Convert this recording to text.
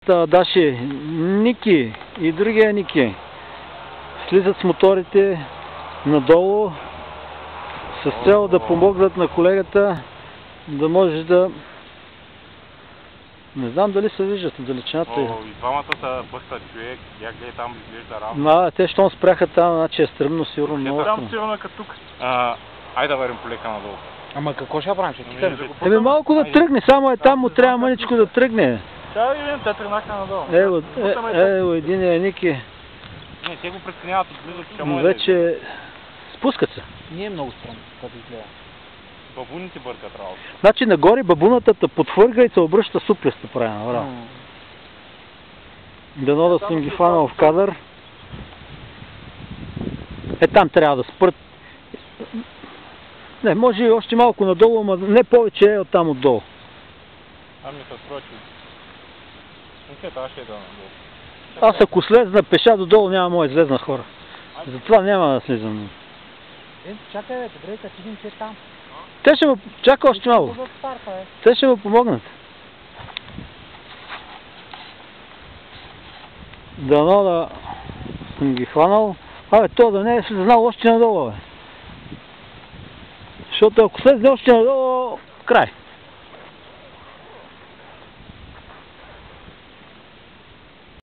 двамата Даши, Ники и другия Ники, слизат с моторите надолу с цел да помогнат на колегата да може да... Не знам дали се виждат от далечината. И двамата са бъстат човек, я гледай там изглежда равно. Те щом спряха там, значи е стръмно, сигурно много стръмно. Там сигурно като тук. Айде да вървим полека надолу. Ама какво ще правим? Еми малко да тръгне, само е там му трябва мъничко да тръгне. Трябва да видим, те тръгнаха надолу. Ево, единия Ники. Не, те го преценяват отблизо, че може вече спускат се. Не е много странно, като изгледа. Бабуните бъркат работа. Значи нагоре бабуната те подхвърга и се обръща суплеста прави направо. Дано да съм ги фанал в кадър. Там трябва да спрат. Не, може и още малко надолу, но не повече е от там отдолу. Ами се строчи. Аз ще е да надолу. Аз ако слезна пеша додолу, няма мое излезна хора. Затова няма да слизам. Чакай, бе, добре, като видим, че е там. Те ще му... Чакай още малко. Те ще му помогнат. Дано да съм ги хванал. То да не е слезнал още надолу, бе. Защото ако слезне още надолу, край.